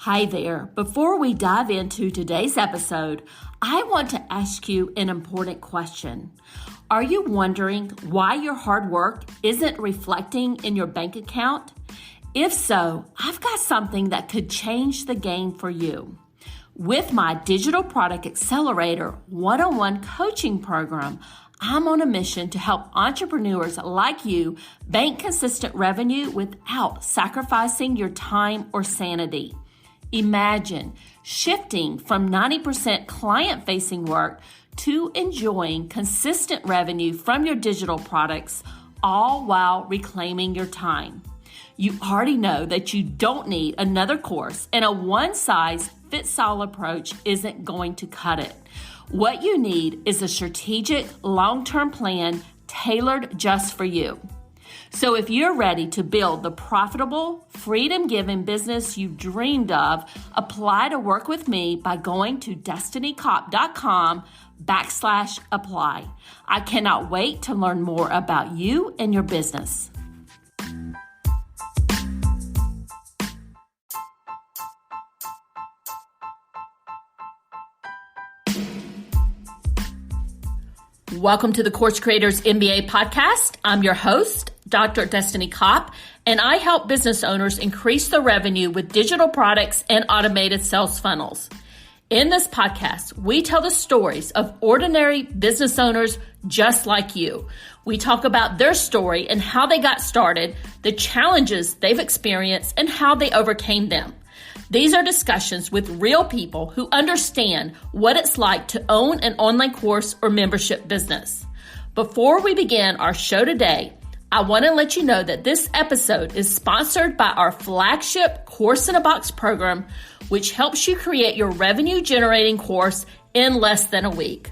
Hi there. Before we dive into today's episode, I want to ask you an important question. Are you wondering why your hard work isn't reflecting in your bank account? If so, I've got something that could change the game for you. With my Digital Product Accelerator one-on-one coaching program, I'm on a mission to help entrepreneurs like you bank consistent revenue without sacrificing your time or sanity. Imagine shifting from 90% client-facing work to enjoying consistent revenue from your digital products, all while reclaiming your time. You already know that you don't need another course, and a one-size-fits-all approach isn't going to cut it. What you need is a strategic, long-term plan tailored just for you. So if you're ready to build the profitable, freedom-giving business you've dreamed of, apply to work with me by going to destinycop.com/apply. I cannot wait to learn more about you and your business. Welcome to the Course Creators MBA podcast. I'm your host, Dr. Destiny Kopp, and I help business owners increase their revenue with digital products and automated sales funnels. In this podcast, we tell the stories of ordinary business owners just like you. We talk about their story and how they got started, the challenges they've experienced, and how they overcame them. These are discussions with real people who understand what it's like to own an online course or membership business. Before we begin our show today, I want to let you know that this episode is sponsored by our flagship Course in a Box program, which helps you create your revenue-generating course in less than a week.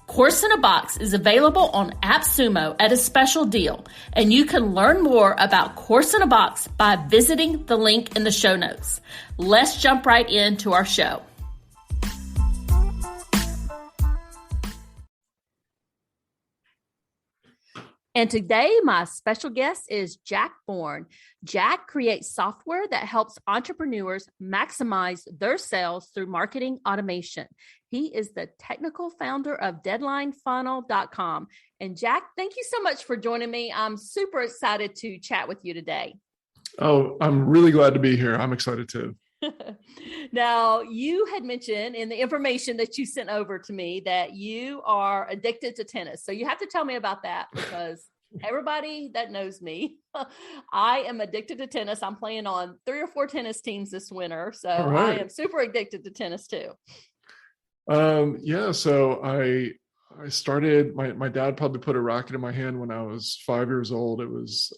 Course in a Box is available on AppSumo at a special deal, and you can learn more about Course in a Box by visiting the link in the show notes. Let's jump right into our show. And today, my special guest is Jack Bourne. Jack creates software that helps entrepreneurs maximize their sales through marketing automation. He is the technical founder of DeadlineFunnel.com. And Jack, thank you so much for joining me. I'm super excited to chat with you today. Oh, I'm really glad to be here. I'm excited too. Now, you had mentioned in the information that you sent over to me that you are addicted to tennis. So you have to tell me about that, because everybody that knows me, I am addicted to tennis. I'm playing on 3 or 4 tennis teams this winter. So I am super addicted to tennis too. So I started, my dad probably put a racket in my hand when I was 5 years old. It was,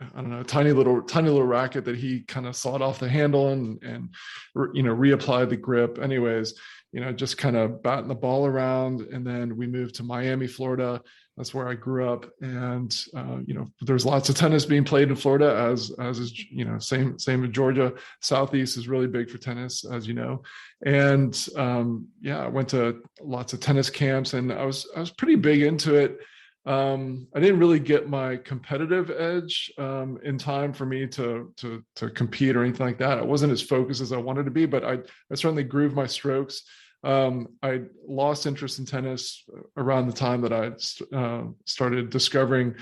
I don't know, a tiny little racket that he kind of sawed off the handle and reapplied the grip. Anyways, just kind of batting the ball around. And then we moved to Miami, Florida. That's where I grew up. And, there's lots of tennis being played in Florida, as is, same in Georgia. Southeast is really big for tennis, as you know. And, I went to lots of tennis camps, and I was pretty big into it. I didn't really get my competitive edge in time for me to compete or anything like that. I wasn't as focused as I wanted to be, but I certainly grooved my strokes. I lost interest in tennis around the time that I started discovering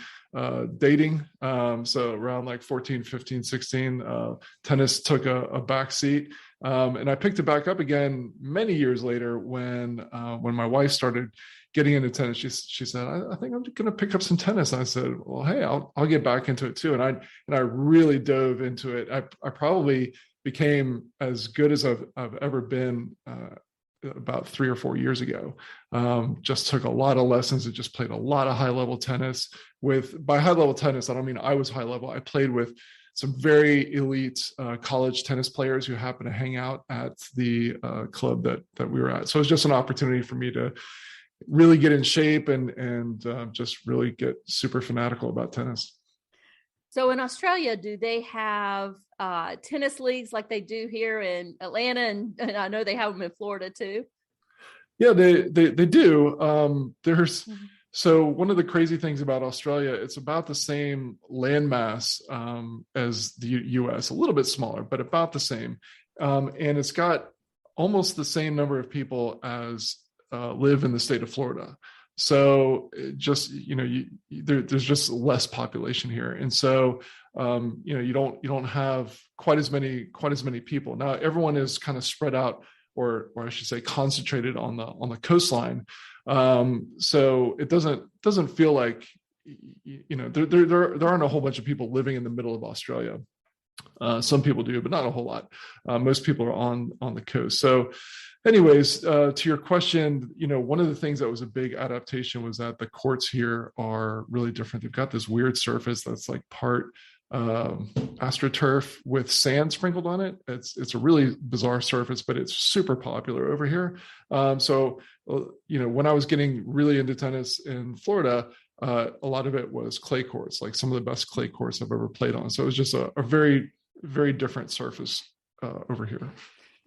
dating. So around like 14, 15, 16, tennis took a back seat. And I picked it back up again many years later when my wife started getting into tennis. She said, I think I'm going to pick up some tennis. And I said, well, hey, I'll get back into it too. And I really dove into it. I probably became as good as I've ever been about 3 or 4 years ago. Just took a lot of lessons and just played a lot of high level tennis. By high level tennis, I don't mean I was high level. I played with some very elite college tennis players who happened to hang out at the club that we were at. So it was just an opportunity for me to really get in shape and just really get super fanatical about tennis. So in Australia, do they have tennis leagues like they do here in Atlanta? And I know they have them in Florida too. Yeah, they do. So one of the crazy things about Australia, it's about the same landmass as the US, a little bit smaller, but about the same. and it's got almost the same number of people as live in the state of Florida. So just, there's just less population here. And so, you don't have quite as many people. Now, everyone is kind of spread out, or I should say concentrated on the coastline. So it doesn't feel like, there aren't a whole bunch of people living in the middle of Australia. Some people do, but not a whole lot. Most people are on the coast. So anyways, to your question, one of the things that was a big adaptation was that the courts here are really different. They've got this weird surface that's like part AstroTurf with sand sprinkled on it. It's a really bizarre surface, but it's super popular over here. So when I was getting really into tennis in Florida, a lot of it was clay courts, like some of the best clay courts I've ever played on. So it was just a very, very different surface over here.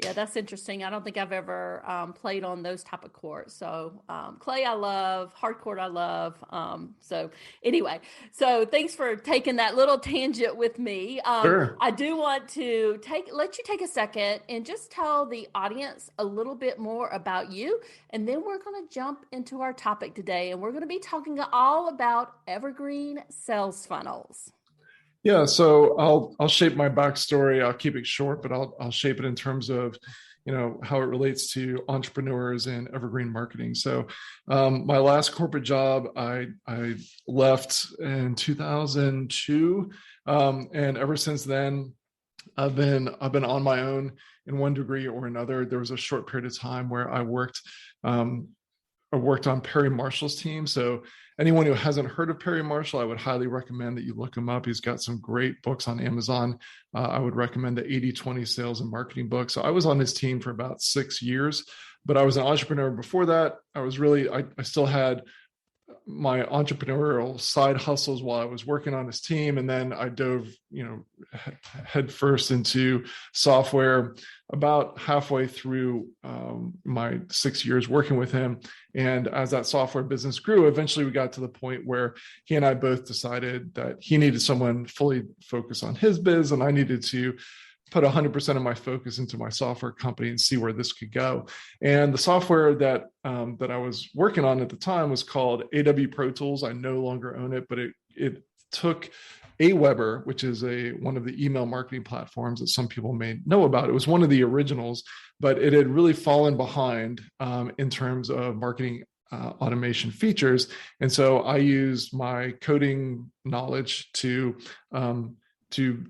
Yeah, that's interesting. I don't think I've ever played on those type of courts. So clay I love, hard court I love. So anyway, so thanks for taking that little tangent with me. Sure. I do want to let you take a second and just tell the audience a little bit more about you. And then we're going to jump into our topic today. And we're going to be talking all about evergreen sales funnels. Yeah, so I'll shape my backstory. I'll keep it short, but I'll shape it in terms of, how it relates to entrepreneurs and evergreen marketing. So my last corporate job, I left in 2002, and ever since then, I've been on my own in one degree or another. There was a short period of time where I worked on Perry Marshall's team. So anyone who hasn't heard of Perry Marshall, I would highly recommend that you look him up. He's got some great books on Amazon. I would recommend the 80/20 sales and marketing book. So I was on his team for about 6 years, but I was an entrepreneur before that. I still had my entrepreneurial side hustles while I was working on his team. And then I dove, head first into software about halfway through my 6 years working with him. And as that software business grew, eventually we got to the point where he and I both decided that he needed someone fully focused on his biz, and I needed to put 100% of my focus into my software company and see where this could go. And the software that I was working on at the time was called AW Pro Tools. I no longer own it, but it took Aweber, which is one of the email marketing platforms that some people may know about. It was one of the originals, but it had really fallen behind in terms of marketing automation features. And so I used my coding knowledge to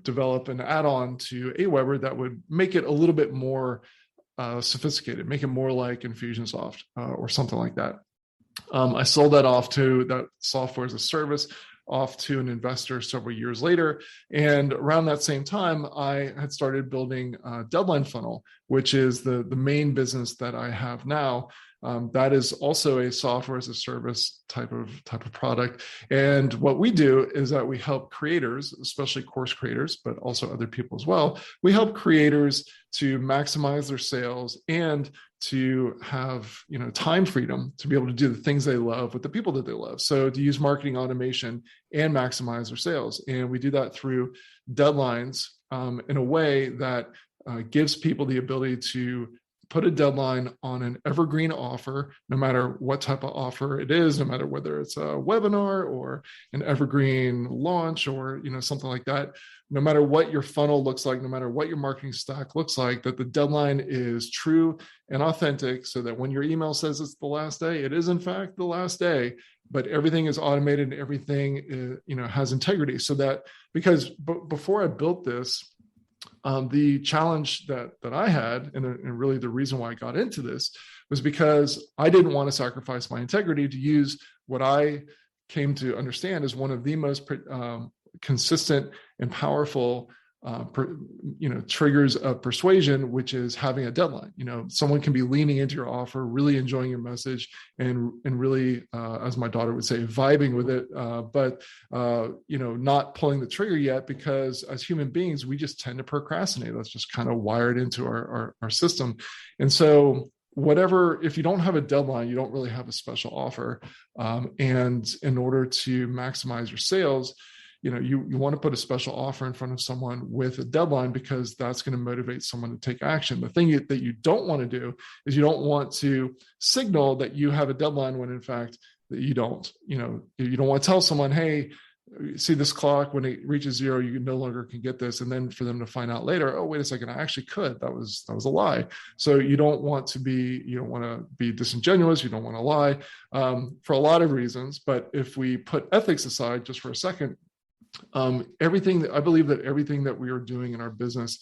develop an add-on to Aweber that would make it a little bit more sophisticated, make it more like Infusionsoft or something like that. I sold that software as a service off to an investor several years later. And around that same time, I had started building Deadline Funnel, which is the main business that I have now. That is also a software as a service type of product. And what we do is that we help creators, especially course creators, but also other people as well. We help creators to maximize their sales and to have, time freedom to be able to do the things they love with the people that they love. So to use marketing automation and maximize their sales. And we do that through deadlines in a way that gives people the ability to put a deadline on an evergreen offer, no matter what type of offer it is, no matter whether it's a webinar or an evergreen launch or something like that. No matter what your funnel looks like, no matter what your marketing stack looks like, that the deadline is true and authentic, so that when your email says it's the last day, it is in fact the last day. But everything is automated and everything has integrity. So that, because before I built this, the challenge that I had, and really the reason why I got into this, was because I didn't want to sacrifice my integrity to use what I came to understand as one of the most consistent and powerful triggers of persuasion, which is having a deadline. Someone can be leaning into your offer, really enjoying your message, and really, as my daughter would say, vibing with it, but not pulling the trigger yet, because as human beings, we just tend to procrastinate. That's just kind of wired into our system. And so if you don't have a deadline, you don't really have a special offer. And in order to maximize your sales, you want to put a special offer in front of someone with a deadline, because that's going to motivate someone to take action. The thing that you don't want to do is you don't want to signal that you have a deadline when in fact that you don't. You don't want to tell someone, hey, see this clock, when it reaches 0, you no longer can get this. And then for them to find out later, oh, wait a second, I actually could. That was a lie. So you don't want to be disingenuous. You don't want to lie for a lot of reasons. But if we put ethics aside just for a second, I believe that everything that we are doing in our business,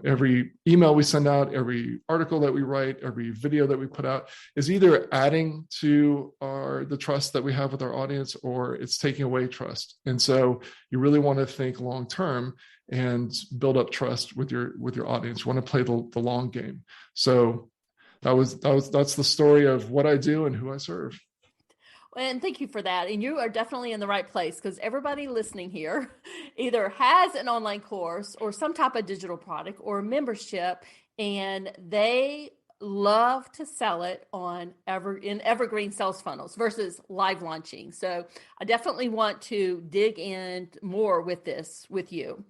every email we send out, every article that we write, every video that we put out, is either adding to the trust that we have with our audience, or it's taking away trust. And so you really want to think long term and build up trust with your audience. You want to play the long game. So that's the story of what I do and who I serve. And thank you for that. And you are definitely in the right place, because everybody listening here either has an online course or some type of digital product or membership, and they love to sell it in evergreen sales funnels versus live launching. So I definitely want to dig in more with you.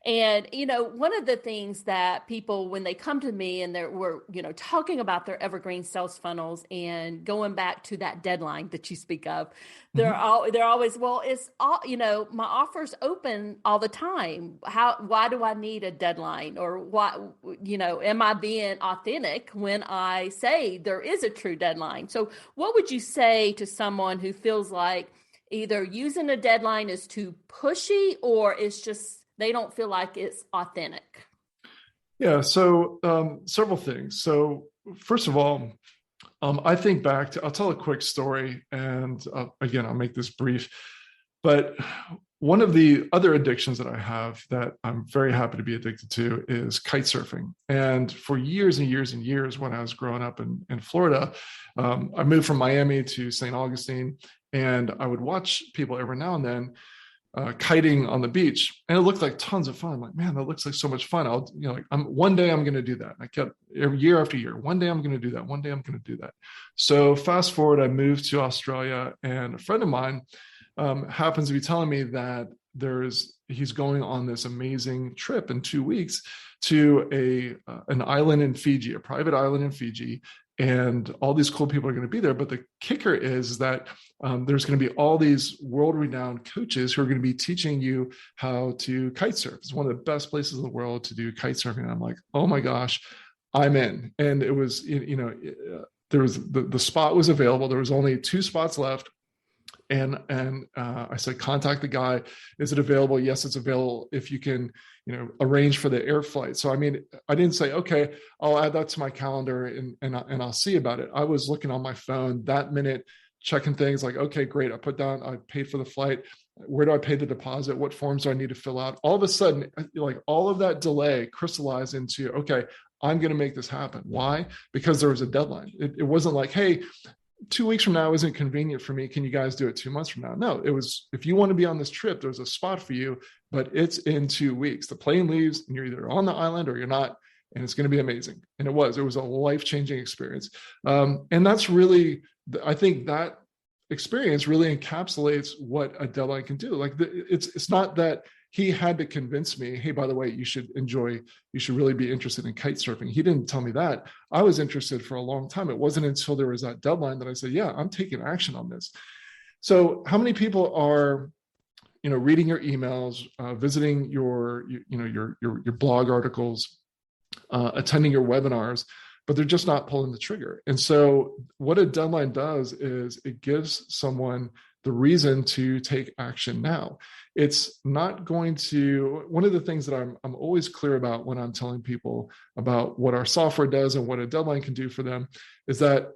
And, one of the things that people, when they come to me and we're talking about their evergreen sales funnels and going back to that deadline that you speak of, they're always, well, it's all, my offer's open all the time. Why do I need a deadline? Or why, am I being authentic when I say there is a true deadline? So what would you say to someone who feels like either using a deadline is too pushy, or it's just, they don't feel like it's authentic? Yeah. So several things. So first of all, I think back to, I'll tell a quick story, and again, I'll make this brief, but one of the other addictions that I have that I'm very happy to be addicted to is kite surfing. And for years and years and years, when I was growing up in Florida, I moved from Miami to St. Augustine, and I would watch people every now and then kiting on the beach, and it looked like tons of fun. I'm like, man, that looks like so much fun. One day I'm going to do that. And I kept year after year. One day I'm going to do that. One day I'm going to do that. So fast forward, I moved to Australia, and a friend of mine happens to be telling me that he's going on this amazing trip in 2 weeks to an island in Fiji, a private island in Fiji. And all these cool people are going to be there. But the kicker is that there's going to be all these world-renowned coaches who are going to be teaching you how to kite surf. It's one of the best places in the world to do kite surfing. And I'm like, oh my gosh, I'm in. And it was, there was the spot was available. There was only 2 spots left. And I said, contact the guy. Is it available? Yes, it's available. If you can, arrange for the air flight. So, I mean, I didn't say, okay, I'll add that to my calendar and I'll see about it. I was looking on my phone that minute, checking things like, okay, great. I paid for the flight. Where do I pay the deposit? What forms do I need to fill out? All of a sudden, like all of that delay crystallized into, okay, I'm going to make this happen. Why? Because there was a deadline. It wasn't like, hey, 2 weeks from now isn't convenient for me. Can you guys do it 2 months from now? No, it was, if you want to be on this trip, there's a spot for you, but it's in 2 weeks. The plane leaves and you're either on the island or you're not, and it's going to be amazing. And it was a life-changing experience. And that's really, I think that experience really encapsulates what a deadline can do. Like it's not that he had to convince me, hey, by the way, you should really be interested in kite surfing. He didn't tell me that. I was interested for a long time. It wasn't until there was that deadline that I said, yeah, I'm taking action on this. So how many people are, reading your emails, visiting your blog articles, attending your webinars, but they're just not pulling the trigger? And so what a deadline does is it gives someone the reason to take action now. It's not going to, one of the things that I'm always clear about when I'm telling people about what our software does and what a deadline can do for them is that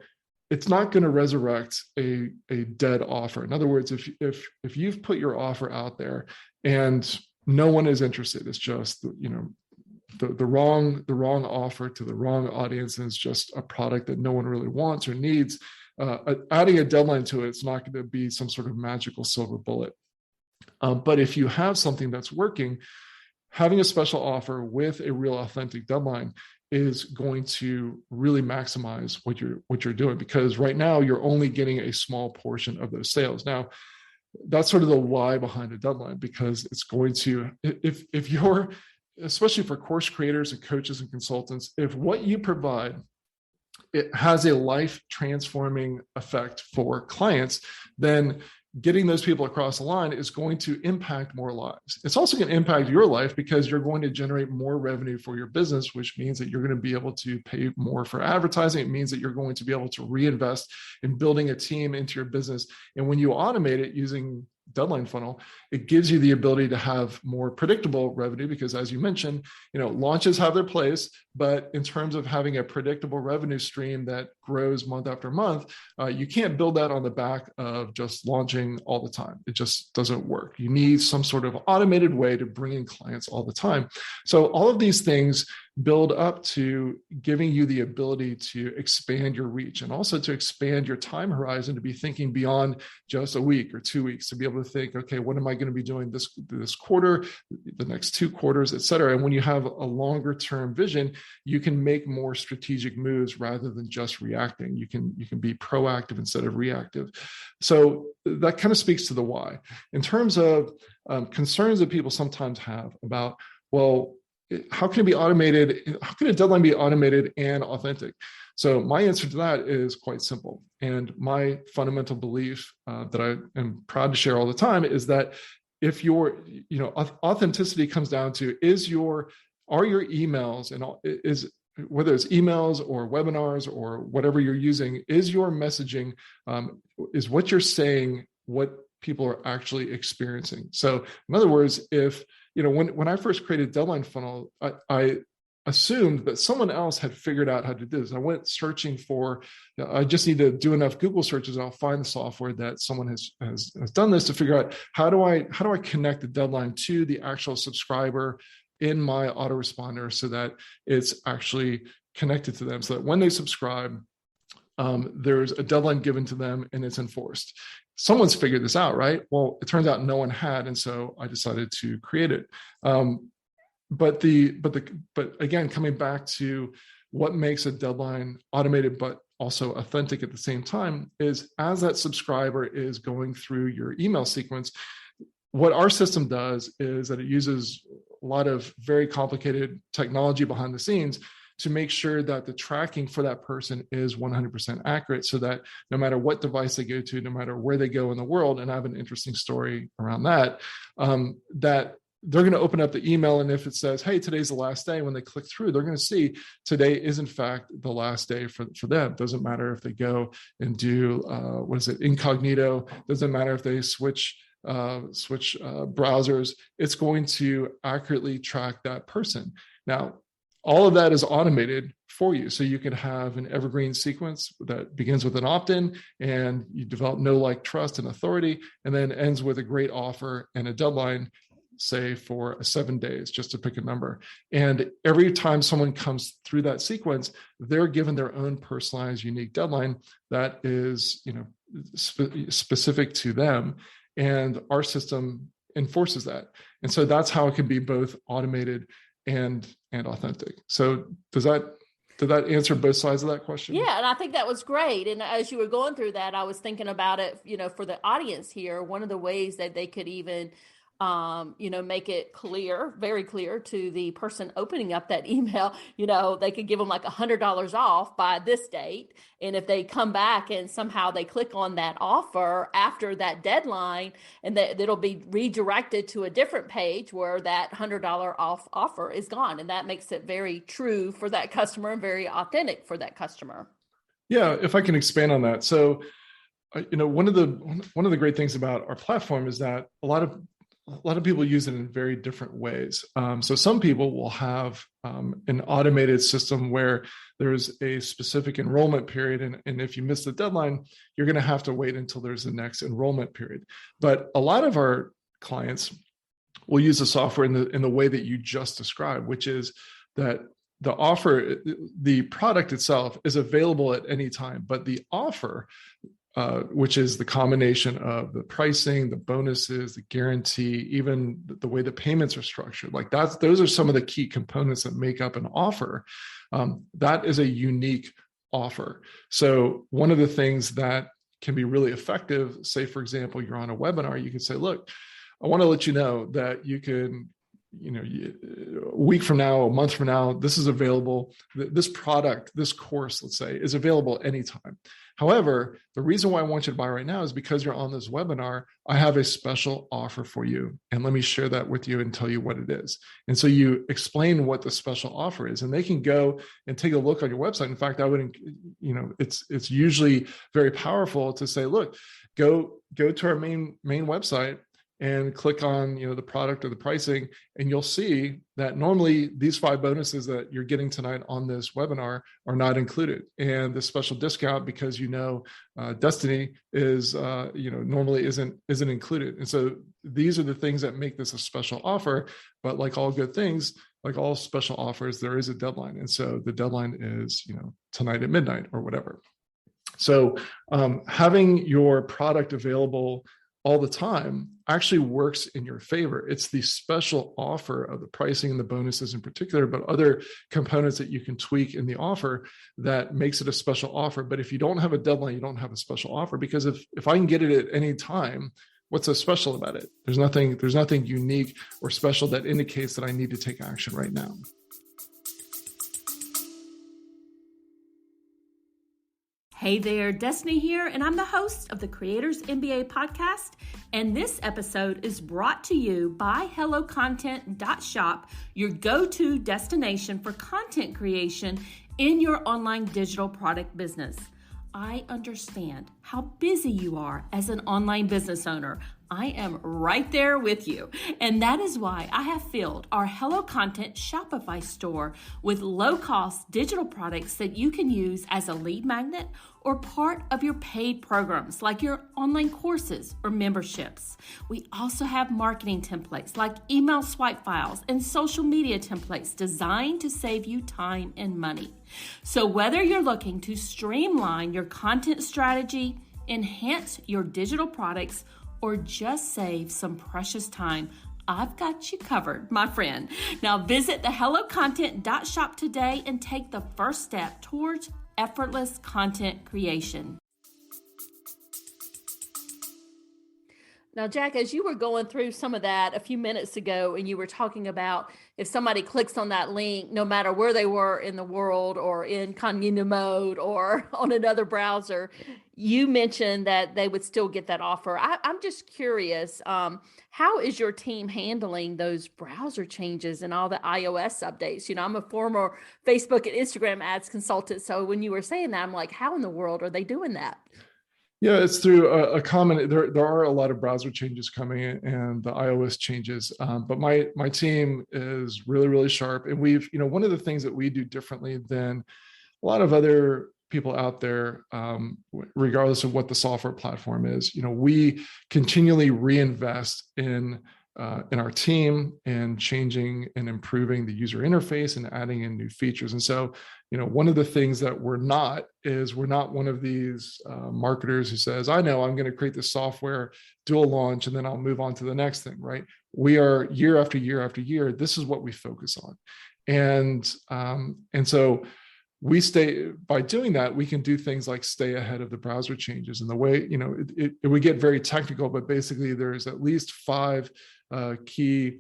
it's not going to resurrect a dead offer. In other words, if you've put your offer out there and no one is interested, it's just, the wrong offer to the wrong audience, and it's just a product that no one really wants or needs. Adding a deadline to it's not going to be some sort of magical silver bullet. But if you have something that's working, having a special offer with a real authentic deadline is going to really maximize what you're doing, because right now you're only getting a small portion of those sales. Now, that's sort of the why behind a deadline, because it's going to, if you're, especially for course creators and coaches and consultants, if what you provide, it has a life transforming effect for clients, then getting those people across the line is going to impact more lives. It's also going to impact your life because you're going to generate more revenue for your business, which means that you're going to be able to pay more for advertising. It means that you're going to be able to reinvest in building a team into your business. And when you automate it using deadline funnel, it gives you the ability to have more predictable revenue, because as you mentioned, launches have their place, but in terms of having a predictable revenue stream that grows month after month, you can't build that on the back of just launching all the time. It just doesn't work. You need some sort of automated way to bring in clients all the time. So all of these things build up to giving you the ability to expand your reach, and also to expand your time horizon, to be thinking beyond just a week or 2 weeks, to be able to think, okay, what am I going to be doing this quarter, the next 2 quarters, et cetera. And when you have a longer term vision, you can make more strategic moves rather than just reacting. You can be proactive instead of reactive. So that kind of speaks to the why. In terms of concerns that people sometimes have about, well, how can it be automated? How can a deadline be automated and authentic? So my answer to that is quite simple. And my fundamental belief that I am proud to share all the time is that if authenticity comes down to, are your emails, and whether it's emails or webinars or whatever you're using, is your messaging, is what you're saying what people are actually experiencing? So in other words, if when I first created Deadline Funnel, I assumed that someone else had figured out how to do this. I went searching for, I just need to do enough Google searches and I'll find the software that someone has done this, to figure out how do I connect the deadline to the actual subscriber in my autoresponder so that it's actually connected to them, so that when they subscribe, there's a deadline given to them and it's enforced. Someone's figured this out, right? Well, it turns out no one had, and so I decided to create it. But again, coming back to what makes a deadline automated but also authentic at the same time, is as that subscriber is going through your email sequence, what our system does is that it uses a lot of very complicated technology behind the scenes to make sure that the tracking for that person is 100% accurate, so that no matter what device they go to, no matter where they go in the world, and I have an interesting story around that, that they're going to open up the email, and if it says, hey, today's the last day, when they click through, they're going to see today is in fact the last day for them. Doesn't matter if they go and do, incognito. Doesn't matter if they switch browsers. It's going to accurately track that person. Now, all of that is automated for you. So you can have an evergreen sequence that begins with an opt-in, and you develop know, like, trust, and authority, and then ends with a great offer and a deadline, say for 7 days, just to pick a number. And every time someone comes through that sequence, they're given their own personalized, unique deadline that is, specific to them. And our system enforces that. And so that's how it can be both automated and authentic. So did that answer both sides of that question? Yeah, and I think that was great. And as you were going through that, I was thinking about it, for the audience here, one of the ways that they could even make it clear, very clear to the person opening up that email, they could give them like $100 off by this date. And if they come back and somehow they click on that offer after that deadline, and it'll be redirected to a different page where that $100 off offer is gone. And that makes it very true for that customer and very authentic for that customer. Yeah, if I can expand on that. So, one of the great things about our platform is that a lot of people use it in very different ways. So some people will have an automated system where there's a specific enrollment period. And if you miss the deadline, you're going to have to wait until there's the next enrollment period. But a lot of our clients will use the software in the way that you just described, which is that the offer, the product itself is available at any time, but the offer, which is the combination of the pricing, the bonuses, the guarantee, even the way the payments are structured. Like those are some of the key components that make up an offer. That is a unique offer. So one of the things that can be really effective. Say, for example, you're on a webinar, you can say, look, I want to let you know that you can, a week from now, a month from now, this is available. This product, this course, let's say, is available anytime. However, the reason why I want you to buy right now is because you're on this webinar. I have a special offer for you. And let me share that with you and tell you what it is. And so you explain what the special offer is, and they can go and take a look on your website. In fact, I would, it's usually very powerful to say, look, go to our main website and click on the product or the pricing, and you'll see that normally these 5 bonuses that you're getting tonight on this webinar are not included, and the special discount, because Destiny is normally isn't included. And so these are the things that make this a special offer. But like all good things, like all special offers, there is a deadline, and so the deadline is tonight at midnight or whatever. So having your product available all the time actually works in your favor. It's the special offer of the pricing and the bonuses in particular, but other components that you can tweak in the offer that makes it a special offer. But if you don't have a deadline, you don't have a special offer, because if I can get it at any time, what's so special about it? There's nothing unique or special that indicates that I need to take action right now. Hey there, Destiny here, and I'm the host of the Creators MBA podcast. And this episode is brought to you by HelloContent.shop, your go-to destination for content creation in your online digital product business. I understand how busy you are as an online business owner. I am right there with you. And that is why I have filled our Hello Content Shopify store with low-cost digital products that you can use as a lead magnet or part of your paid programs like your online courses or memberships. We also have marketing templates like email swipe files and social media templates designed to save you time and money. So whether you're looking to streamline your content strategy, enhance your digital products, or just save some precious time, I've got you covered, my friend. Now visit the HelloContent.shop today and take the first step towards effortless content creation. Now, Jack, as you were going through some of that a few minutes ago, and you were talking about if somebody clicks on that link, no matter where they were in the world or in incognito mode or on another browser, you mentioned that they would still get that offer. I'm just curious, how is your team handling those browser changes and all the iOS updates? I'm a former Facebook and Instagram ads consultant. So when you were saying that, I'm like, how in the world are they doing that? Yeah, it's through a common. There are a lot of browser changes coming in and the iOS changes, but my team is really, really sharp. And we've, one of the things that we do differently than a lot of other people out there, regardless of what the software platform is, we continually reinvest in our team and changing and improving the user interface and adding in new features. And so, one of the things that we're not one of these marketers who says, I know I'm going to create this software, do a launch, and then I'll move on to the next thing, right? We are year after year after year. This is what we focus on. And so we by doing that, we can do things like stay ahead of the browser changes. And the way, it would get very technical, but basically there's at least 5 key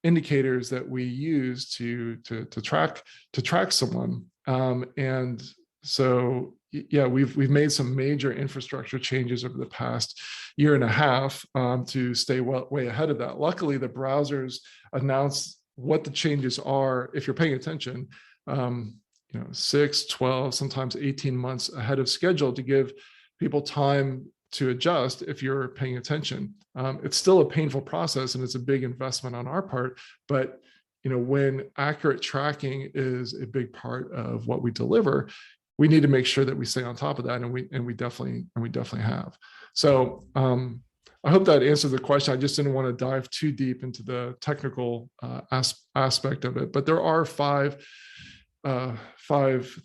indicators that we use to track someone. And so, yeah, we've made some major infrastructure changes over the past year and a half to stay way ahead of that. Luckily, the browsers announce what the changes are, if you're paying attention, 6, 12, sometimes 18 months ahead of schedule to give people time to adjust if you're paying attention. It's still a painful process and it's a big investment on our part, but when accurate tracking is a big part of what we deliver, we need to make sure that we stay on top of that, and we definitely have. So I hope that answers the question. I just didn't want to dive too deep into the technical aspect of it, but there are 5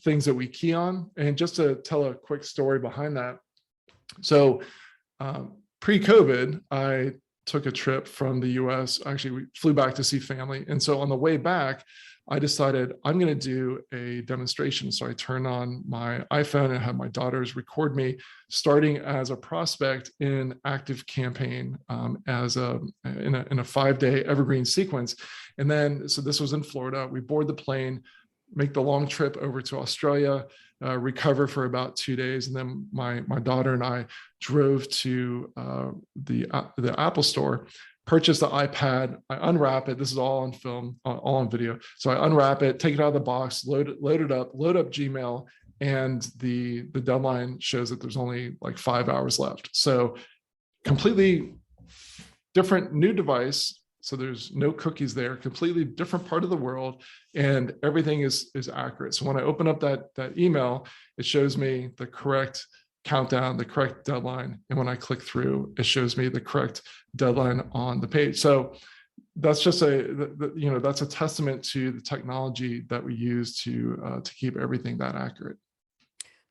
things that we key on. And just to tell a quick story behind that. So pre-COVID, I took a trip from the US. Actually, we flew back to see family. And so on the way back, I decided I'm going to do a demonstration. So I turned on my iPhone and had my daughters record me starting as a prospect in active campaign in a 5-day evergreen sequence. And then, so this was in Florida. We board the plane, make the long trip over to Australia, recover for about 2 days. And then my daughter and I drove to the Apple store, purchase the iPad, I unwrap it. This is all on film, all on video. So I unwrap it, take it out of the box, load it up, load up Gmail, and the deadline shows that there's only like 5 hours left. So completely different new device. So there's no cookies there, completely different part of the world, and everything is accurate. So when I open up that email, it shows me the correct countdown, the correct deadline. And when I click through, it shows me the correct deadline on the page. So that's just that's a testament to the technology that we use to keep everything that accurate.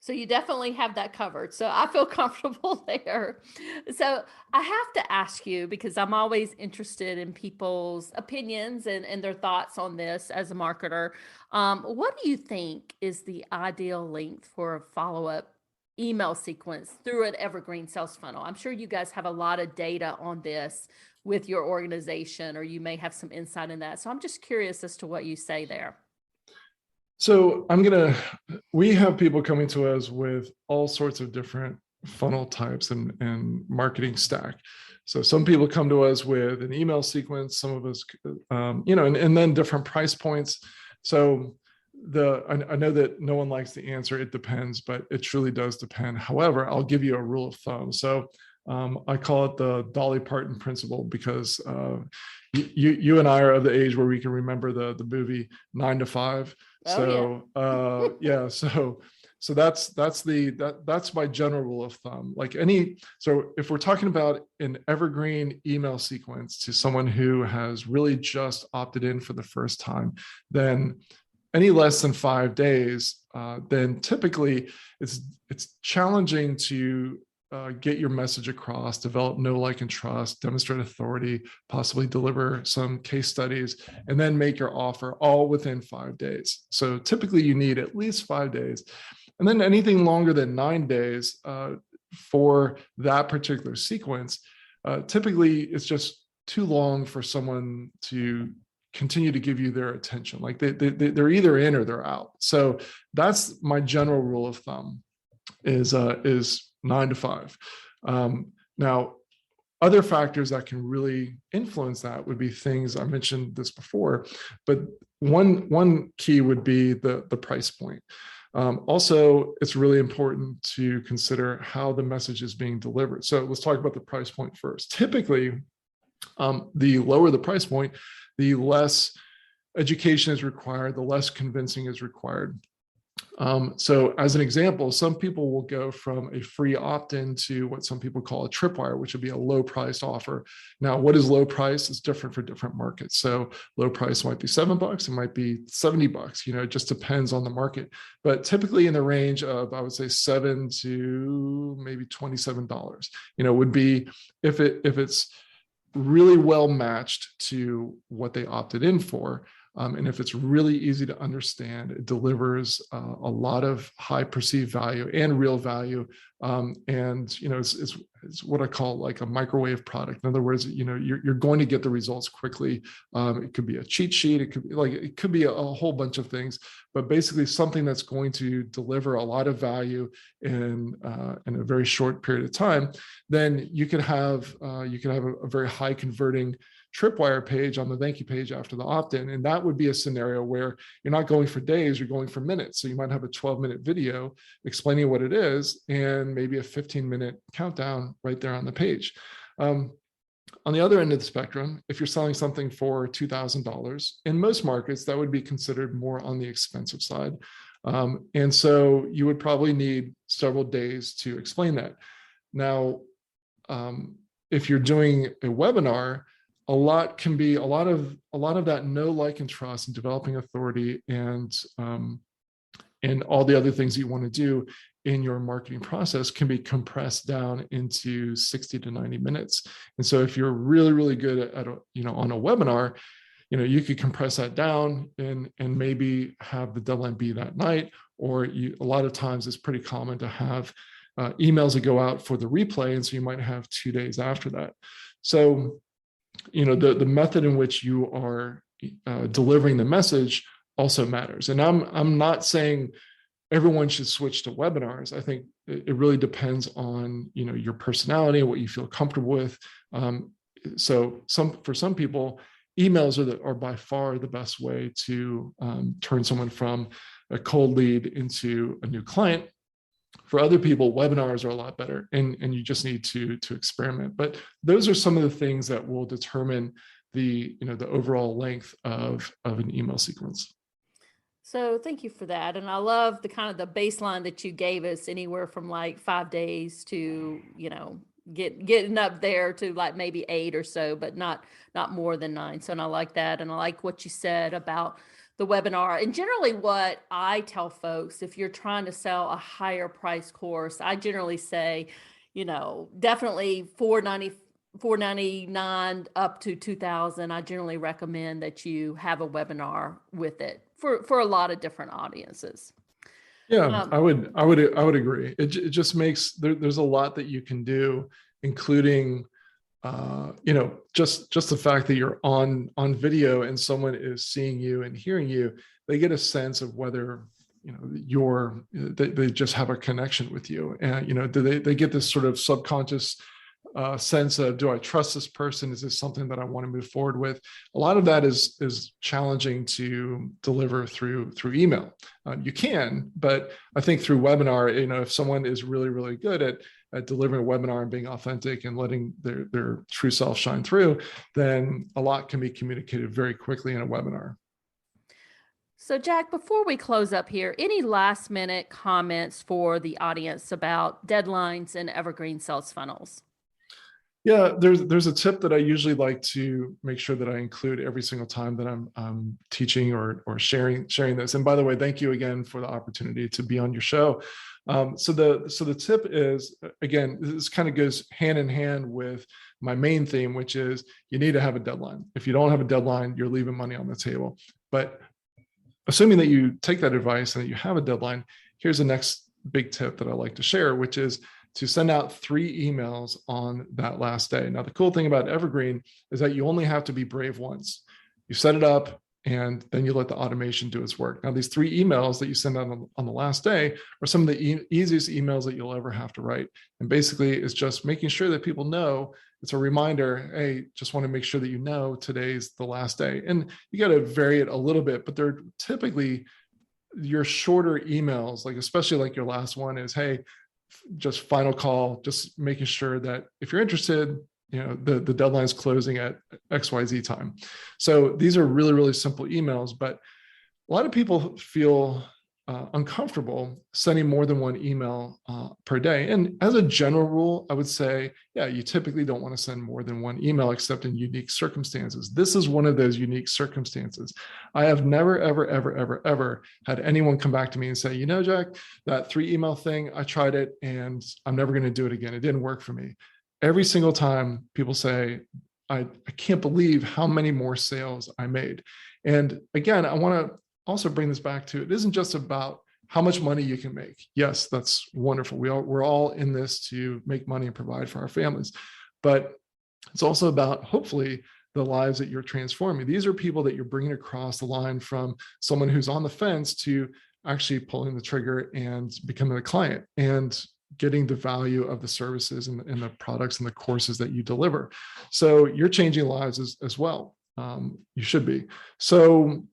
So you definitely have that covered. So I feel comfortable there. So I have to ask you, because I'm always interested in people's opinions and their thoughts on this as a marketer. What do you think is the ideal length for a follow-up email sequence through an evergreen sales funnel? I'm sure you guys have a lot of data on this with your organization, or you may have some insight in that. So I'm just curious as to what you say there. So we have people coming to us with all sorts of different funnel types and marketing stack. So some people come to us with an email sequence, some of us, and then different price points. So I know that no one likes the answer, it depends, but it truly does depend. However, I'll give you a rule of thumb. So I call it the Dolly Parton principle, because you and I are of the age where we can remember the movie 9 to 5. So that's my general rule of thumb. So if we're talking about an evergreen email sequence to someone who has really just opted in for the first time, then any less than 5 days, then typically it's challenging to get your message across, develop know, like, and trust, demonstrate authority, possibly deliver some case studies, and then make your offer all within 5 days. So typically you need at least 5 days. And then anything longer than 9 days for that particular sequence, typically it's just too long for someone to continue to give you their attention. Like they're either in or they're out. So that's my general rule of thumb is 9 to 5. Now, other factors that can really influence that would be things, I mentioned this before, but one key would be the price point. Also, it's really important to consider how the message is being delivered. So let's talk about the price point first. Typically, the lower the price point, the less education is required, the less convincing is required. So as an example, some people will go from a free opt-in to what some people call a tripwire, which would be a low priced offer. Now, what is low price? It's different for different markets. So low price might be $7, it might be $70, it just depends on the market. But typically in the range of, I would say, $7 to maybe $27, would be if it's really well matched to what they opted in for. And if it's really easy to understand, it delivers a lot of high perceived value and real value. It's what I call like a microwave product. In other words, you're going to get the results quickly. It could be a cheat sheet. It could be a whole bunch of things, but basically something that's going to deliver a lot of value in a very short period of time. Then you could have a very high converting tripwire page on the thank you page after the opt-in. And that would be a scenario where you're not going for days, you're going for minutes. So you might have a 12-minute video explaining what it is and maybe a 15-minute countdown right there on the page. On the other end of the spectrum, if you're selling something for $2,000, in most markets, that would be considered more on the expensive side. And so you would probably need several days to explain that. Now, if you're doing a webinar, a lot of that know, like, and trust and developing authority and all the other things you want to do in your marketing process can be compressed down into 60 to 90 minutes. And so if you're really, really good at on a webinar, you could compress that down and maybe have the deadline be that night, or a lot of times it's pretty common to have emails that go out for the replay. And so you might have 2 days after that. So, the method in which you are delivering the message also matters. And I'm not saying everyone should switch to webinars. I think it really depends on, your personality and what you feel comfortable with. So for some people, emails are by far the best way to turn someone from a cold lead into a new client. For other people, webinars are a lot better, and you just need to experiment. But those are some of the things that will determine the overall length of an email sequence. So thank you for that. And I love the kind of the baseline that you gave us, anywhere from like 5 days to, getting up there to like maybe 8 or so, but not more than 9. So, and I like that. And I like what you said about the webinar. And generally what I tell folks, if you're trying to sell a higher price course, I generally say, definitely $499 up to $2,000. I generally recommend that you have a webinar with it for a lot of different audiences. Yeah, I would agree. It just makes there's a lot that you can do, including just the fact that you're on video and someone is seeing you and hearing you. They get a sense of whether they just have a connection with you, and do they get this sort of subconscious sense of, do I trust this person? Is this something that I want to move forward with? A lot of that is challenging to deliver through email. You can, but I think through webinar, if someone is really, really good at delivering a webinar and being authentic and letting their true self shine through, then a lot can be communicated very quickly in a webinar. So Jack, before we close up here, any last minute comments for the audience about deadlines and evergreen sales funnels? Yeah, there's a tip that I usually like to make sure that I include every single time that I'm teaching or sharing this. And by the way, thank you again for the opportunity to be on your show. So the tip is, again, this kind of goes hand in hand with my main theme, which is you need to have a deadline. If you don't have a deadline, you're leaving money on the table. But assuming that you take that advice and that you have a deadline, here's the next big tip that I like to share, which is to send out 3 emails on that last day. Now, the cool thing about Evergreen is that you only have to be brave once. You set it up, and then you let the automation do its work. Now, these 3 emails that you send out on the last day are some of the easiest emails that you'll ever have to write. And basically, it's just making sure that people know. It's a reminder, hey, just want to make sure that today's the last day. And you got to vary it a little bit, but they're typically your shorter emails, like especially like your last one is, hey, just final call, just making sure that if you're interested, the deadline is closing at XYZ time. So these are really, really simple emails, but a lot of people feel uncomfortable sending more than one email per day. And as a general rule, I would say, yeah, you typically don't want to send more than one email except in unique circumstances. This is one of those unique circumstances. I have never, ever, ever, ever, ever had anyone come back to me and say, Jack, that 3 email thing, I tried it and I'm never going to do it again. It didn't work for me. Every single time people say, I can't believe how many more sales I made. And again, I want to also bring this back to, it isn't just about how much money you can make. Yes, that's wonderful. We're all in this to make money and provide for our families, but it's also about, hopefully, the lives that you're transforming. These are people that you're bringing across the line from someone who's on the fence to actually pulling the trigger and becoming a client and getting the value of the services and the products and the courses that you deliver. So you're changing lives as well. You should be. So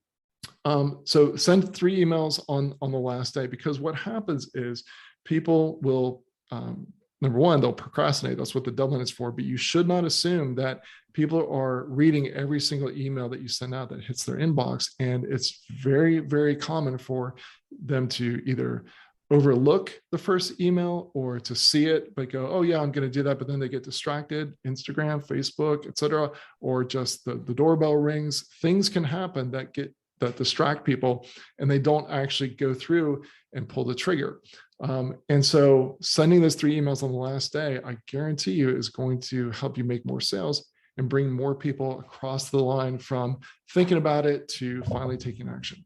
send 3 emails on the last day, because what happens is people will, number one, they'll procrastinate. That's what the deadline is for. But you should not assume that people are reading every single email that you send out that hits their inbox. And it's very, very common for them to either overlook the first email or to see it but go, oh yeah, I'm going to do that, but then they get distracted. Instagram, Facebook, etc., or just the doorbell rings. Things can happen that distract people, and they don't actually go through and pull the trigger. And so sending those 3 emails on the last day, I guarantee you, is going to help you make more sales. and bring more people across the line from thinking about it to finally taking action.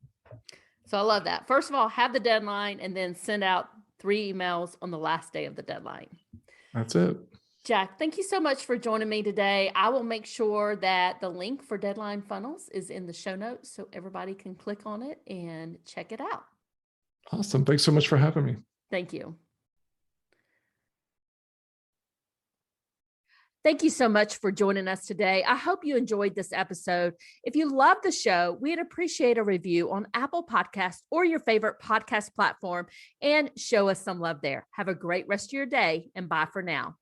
So I love that. First of all, have the deadline and then send out 3 emails on the last day of the deadline. That's it. Jack, thank you so much for joining me today. I will make sure that the link for Deadline Funnels is in the show notes so everybody can click on it and check it out. Awesome. Thanks so much for having me. Thank you. Thank you so much for joining us today. I hope you enjoyed this episode. If you love the show, we'd appreciate a review on Apple Podcasts or your favorite podcast platform and show us some love there. Have a great rest of your day and bye for now.